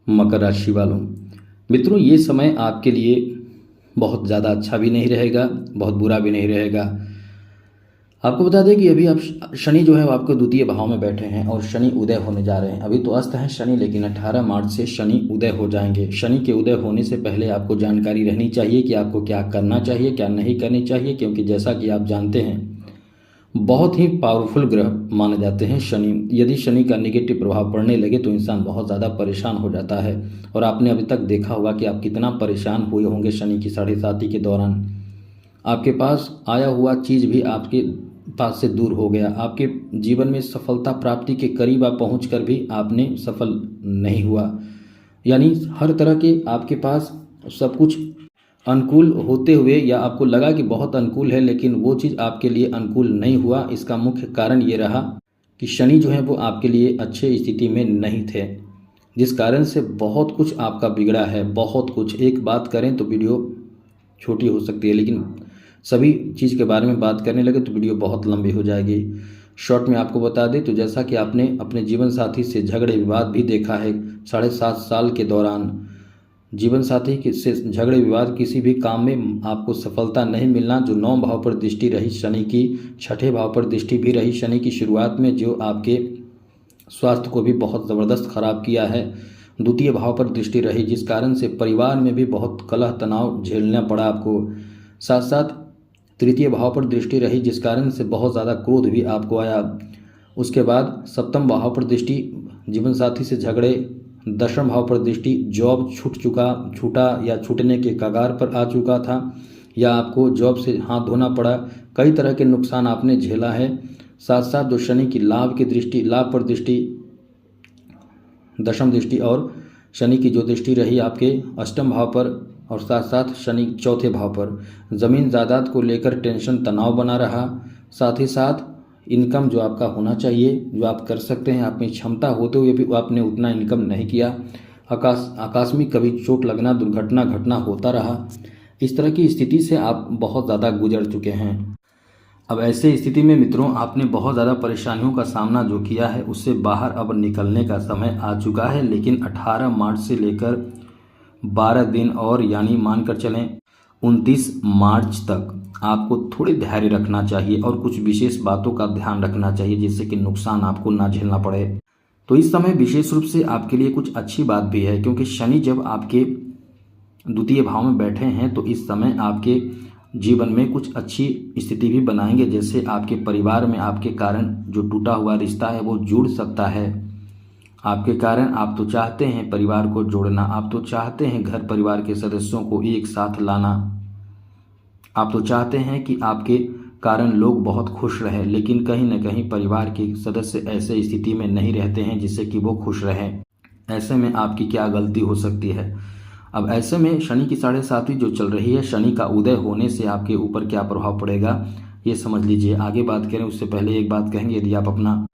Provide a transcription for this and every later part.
मकर राशि वालों, मित्रों ये समय आपके लिए बहुत ज़्यादा अच्छा भी नहीं रहेगा, बहुत बुरा भी नहीं रहेगा। आपको बता दें कि अभी आप शनि जो है वो आपके द्वितीय भाव में बैठे हैं और शनि उदय होने जा रहे हैं। अभी तो अस्त है शनि, लेकिन 18 मार्च से शनि उदय हो जाएंगे। शनि के उदय होने से पहले आपको जानकारी रहनी चाहिए कि आपको क्या करना चाहिए, क्या नहीं करनी चाहिए, क्योंकि जैसा कि आप जानते हैं बहुत ही पावरफुल ग्रह माने जाते हैं शनि। यदि शनि का नेगेटिव प्रभाव पड़ने लगे तो इंसान बहुत ज़्यादा परेशान हो जाता है। और आपने अभी तक देखा होगा कि आप कितना परेशान हुए होंगे शनि की साढ़े साती के दौरान। आपके पास आया हुआ चीज़ भी आपके पास से दूर हो गया। आपके जीवन में सफलता प्राप्ति के करीब आप पहुँच कर भी आपने सफल नहीं हुआ। यानी हर तरह के आपके पास सब कुछ अनुकूल होते हुए या आपको लगा कि बहुत अनुकूल है, लेकिन वो चीज़ आपके लिए अनुकूल नहीं हुआ। इसका मुख्य कारण ये रहा कि शनि जो है वो आपके लिए अच्छे स्थिति में नहीं थे, जिस कारण से बहुत कुछ आपका बिगड़ा है। बहुत कुछ, एक बात करें तो वीडियो छोटी हो सकती है, लेकिन सभी चीज़ के बारे में बात करने लगे तो वीडियो बहुत लंबी हो जाएगी। शॉर्ट में आपको बता दें तो जैसा कि आपने अपने जीवन साथी से झगड़े विवाद भी देखा है 7.5 साल के दौरान। जीवन साथी से झगड़े विवाद, किसी भी काम में आपको सफलता नहीं मिलना। जो 9 भाव पर दृष्टि रही शनि की, 6ठे भाव पर दृष्टि भी रही शनि की शुरुआत में, जो आपके स्वास्थ्य को भी बहुत ज़बरदस्त खराब किया है। द्वितीय भाव पर दृष्टि रही, जिस कारण से परिवार में भी बहुत कलह तनाव झेलना पड़ा आपको। साथ साथ तृतीय भाव पर दृष्टि रही, जिस कारण से बहुत ज़्यादा क्रोध भी आपको आया। उसके बाद सप्तम भाव पर दृष्टि, जीवन साथी से झगड़े। दशम भाव पर दृष्टि, जॉब छूटा या छूटने के कगार पर आ चुका था, या आपको जॉब से हाथ धोना पड़ा। कई तरह के नुकसान आपने झेला है। साथ साथ जो शनि की लाभ पर दृष्टि, दशम दृष्टि, और शनि की जो दृष्टि रही आपके अष्टम भाव पर, और साथ साथ शनि चौथे भाव पर ज़मीन जायदाद को लेकर टेंशन तनाव बना रहा। साथ ही साथ इनकम जो आपका होना चाहिए, जो आप कर सकते हैं, आप में क्षमता होते हुए भी आपने उतना इनकम नहीं किया। आकस्मिक कभी चोट लगना, दुर्घटना घटना होता रहा। इस तरह की स्थिति से आप बहुत ज़्यादा गुजर चुके हैं। अब ऐसे स्थिति में मित्रों आपने बहुत ज़्यादा परेशानियों का सामना जो किया है, उससे बाहर अब निकलने का समय आ चुका है। लेकिन 18 मार्च से लेकर 12 दिन और, यानी मानकर चलें 29 मार्च तक आपको थोड़ी धैर्य रखना चाहिए और कुछ विशेष बातों का ध्यान रखना चाहिए, जिससे कि नुकसान आपको ना झेलना पड़े। तो इस समय विशेष रूप से आपके लिए कुछ अच्छी बात भी है, क्योंकि शनि जब आपके द्वितीय भाव में बैठे हैं तो इस समय आपके जीवन में कुछ अच्छी स्थिति भी बनाएंगे। जैसे आपके परिवार में आपके कारण जो टूटा हुआ रिश्ता है वो जुड़ सकता है। आपके कारण, आप तो चाहते हैं परिवार को जोड़ना, आप तो चाहते हैं घर परिवार के सदस्यों को एक साथ लाना, आप तो चाहते हैं कि आपके कारण लोग बहुत खुश रहें, लेकिन कहीं न कहीं परिवार के सदस्य ऐसे स्थिति में नहीं रहते हैं जिससे कि वो खुश रहें। ऐसे में आपकी क्या गलती हो सकती है? अब ऐसे में शनि की साढ़े साती जो चल रही है, शनि का उदय होने से आपके ऊपर क्या प्रभाव पड़ेगा ये समझ लीजिए। आगे बात करें उससे पहले एक बात कहेंगे, यदि आप अपना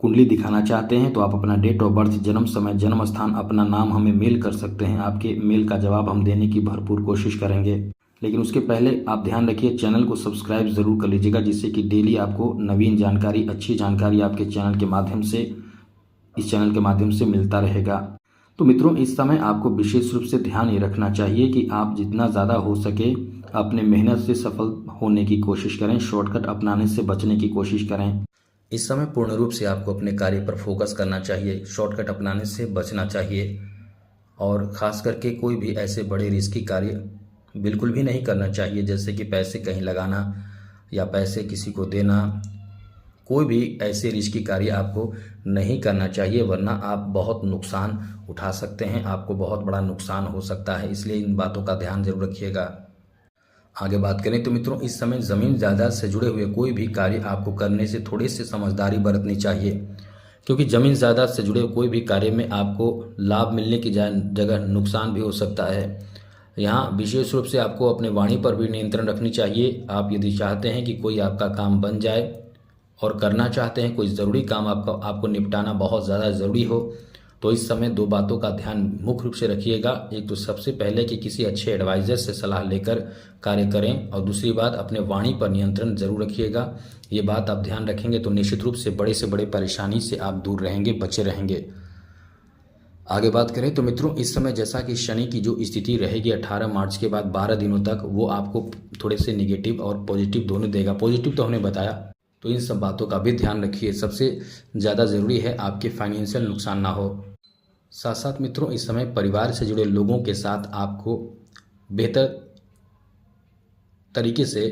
कुंडली दिखाना चाहते हैं तो आप अपना डेट ऑफ बर्थ, जन्म समय, जन्म स्थान, अपना नाम हमें मेल कर सकते हैं। आपके मेल का जवाब हम देने की भरपूर कोशिश करेंगे। लेकिन उसके पहले आप ध्यान रखिए, चैनल को सब्सक्राइब ज़रूर कर लीजिएगा, जिससे कि डेली आपको नवीन जानकारी, अच्छी जानकारी आपके चैनल के माध्यम से, इस चैनल के माध्यम से मिलता रहेगा। तो मित्रों इस समय आपको विशेष रूप से ध्यान ये रखना चाहिए कि आप जितना ज़्यादा हो सके अपने मेहनत से सफल होने की कोशिश करें, शॉर्टकट अपनाने से बचने की कोशिश करें। इस समय पूर्ण रूप से आपको अपने कार्य पर फोकस करना चाहिए, शॉर्टकट अपनाने से बचना चाहिए, और ख़ास करके कोई भी ऐसे बड़े रिस्की कार्य बिल्कुल भी नहीं करना चाहिए, जैसे कि पैसे कहीं लगाना या पैसे किसी को देना। कोई भी ऐसे रिस्की कार्य आपको नहीं करना चाहिए, वरना आप बहुत नुकसान उठा सकते हैं, आपको बहुत बड़ा नुकसान हो सकता है। इसलिए इन बातों का ध्यान जरूर रखिएगा। आगे बात करें तो मित्रों इस समय ज़मीन जायदाद से जुड़े हुए कोई भी कार्य आपको करने से थोड़ी सी समझदारी बरतनी चाहिए, क्योंकि ज़मीन जायदाद से जुड़े कोई भी कार्य में आपको लाभ मिलने की जगह नुकसान भी हो सकता है। यहाँ विशेष रूप से आपको अपने वाणी पर भी नियंत्रण रखनी चाहिए। आप यदि चाहते हैं कि कोई आपका काम बन जाए और करना चाहते हैं, कोई ज़रूरी काम आपको निपटाना बहुत ज़्यादा ज़रूरी हो, तो इस समय 2 बातों का ध्यान मुख्य रूप से रखिएगा। एक तो सबसे पहले कि किसी अच्छे एडवाइज़र से सलाह लेकर कार्य करें, और दूसरी बात अपने वाणी पर नियंत्रण जरूर रखिएगा। ये बात आप ध्यान रखेंगे तो निश्चित रूप से बड़े परेशानी से आप दूर रहेंगे, बचे रहेंगे। आगे बात करें तो मित्रों इस समय जैसा कि शनि की जो स्थिति रहेगी 18 मार्च के बाद 12 दिनों तक, वो आपको थोड़े से निगेटिव और पॉजिटिव दोनों देगा। पॉजिटिव तो हमने बताया, तो इन सब बातों का भी ध्यान रखिए। सबसे ज़्यादा ज़रूरी है आपके फाइनेंशियल नुकसान ना हो। साथ साथ मित्रों इस समय परिवार से जुड़े लोगों के साथ आपको बेहतर तरीके से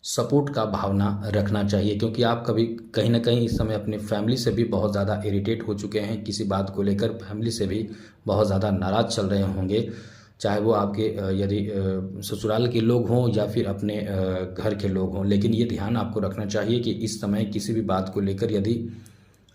सपोर्ट का भावना रखना चाहिए, क्योंकि आप कभी कहीं ना कहीं इस समय अपने फैमिली से भी बहुत ज़्यादा इरिटेट हो चुके हैं। किसी बात को लेकर फैमिली से भी बहुत ज़्यादा नाराज़ चल रहे होंगे, चाहे वो आपके यदि ससुराल के लोग हों या फिर अपने घर के लोग हों। लेकिन ये ध्यान आपको रखना चाहिए कि इस समय किसी भी बात को लेकर यदि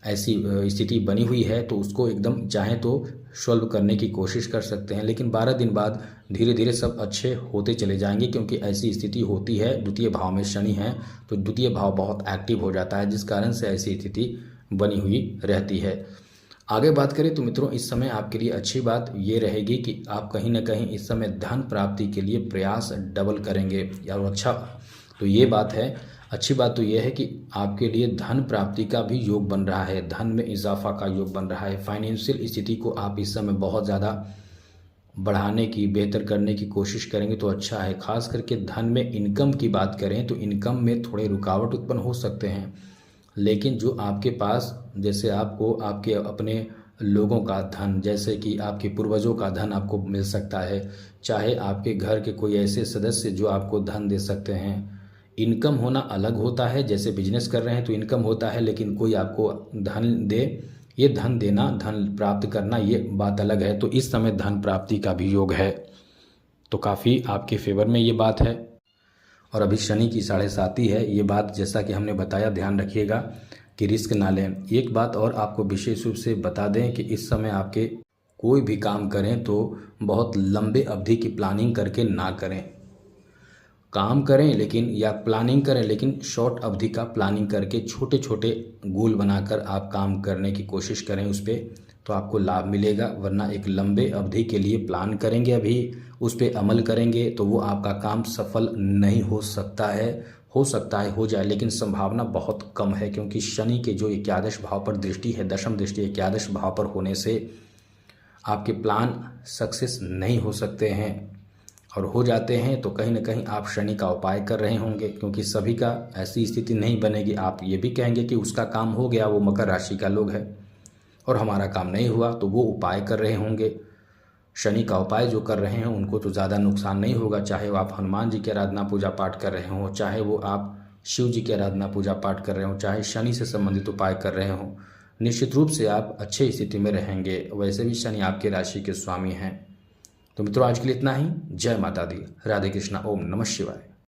ऐसी स्थिति बनी हुई है तो उसको एकदम चाहें तो सॉल्व करने की कोशिश कर सकते हैं, लेकिन 12 दिन बाद धीरे धीरे सब अच्छे होते चले जाएंगे, क्योंकि ऐसी स्थिति होती है। द्वितीय भाव में शनि है तो द्वितीय भाव बहुत एक्टिव हो जाता है, जिस कारण से ऐसी स्थिति बनी हुई रहती है। आगे बात करें तो मित्रों इस समय आपके लिए अच्छी बात ये रहेगी कि आप कहीं ना कहीं इस समय धन प्राप्ति के लिए प्रयास डबल करेंगे। या अच्छा तो ये बात है, अच्छी बात तो यह है कि आपके लिए धन प्राप्ति का भी योग बन रहा है, धन में इजाफा का योग बन रहा है। फाइनेंशियल स्थिति को आप इस समय बहुत ज़्यादा बढ़ाने की, बेहतर करने की कोशिश करेंगे तो अच्छा है। खास करके धन में इनकम की बात करें तो इनकम में थोड़े रुकावट उत्पन्न हो सकते हैं, लेकिन जो आपके पास जैसे आपको आपके अपने लोगों का धन, जैसे कि आपके पूर्वजों का धन आपको मिल सकता है, चाहे आपके घर के कोई ऐसे सदस्य जो आपको धन दे सकते हैं। इनकम होना अलग होता है, जैसे बिजनेस कर रहे हैं तो इनकम होता है, लेकिन कोई आपको धन दे, ये धन देना, धन प्राप्त करना, ये बात अलग है। तो इस समय धन प्राप्ति का भी योग है, तो काफ़ी आपके फेवर में ये बात है। और अभी शनि की 7.5 है, ये बात जैसा कि हमने बताया ध्यान रखिएगा कि रिस्क ना लें। एक बात और आपको विशेष रूप से बता दें कि इस समय आपके कोई भी काम करें तो बहुत लंबे अवधि की प्लानिंग करके ना करें। काम करें लेकिन, या प्लानिंग करें लेकिन शॉर्ट अवधि का प्लानिंग करके छोटे छोटे गोल बनाकर आप काम करने की कोशिश करें उस पर, तो आपको लाभ मिलेगा। वरना एक लंबे अवधि के लिए प्लान करेंगे, अभी उस पर अमल करेंगे तो वो आपका काम सफल नहीं हो सकता है। हो सकता है हो जाए, लेकिन संभावना बहुत कम है, क्योंकि शनि के जो 11 भाव पर दृष्टि है, दशम दृष्टि 11 भाव पर होने से आपके प्लान सक्सेस नहीं हो सकते हैं। और हो जाते हैं तो कहीं ना कहीं आप शनि का उपाय कर रहे होंगे, क्योंकि सभी का ऐसी स्थिति नहीं बनेगी। आप ये भी कहेंगे कि उसका काम हो गया, वो मकर राशि का लोग है, और हमारा काम नहीं हुआ, तो वो उपाय कर रहे होंगे। शनि का उपाय जो कर रहे हैं उनको तो ज़्यादा नुकसान नहीं होगा, चाहे वो आप हनुमान जी की आराधना पूजा पाठ कर रहे हों, चाहे वो आप शिव जी की आराधना पूजा पाठ कर रहे हों, चाहे शनि से संबंधित उपाय कर रहे हों, निश्चित रूप से आप अच्छे स्थिति में रहेंगे। वैसे भी शनि आपके राशि के स्वामी हैं। तो मित्रों आज के लिए इतना ही। जय माता दी, राधे कृष्णा, ओम नमः शिवाय।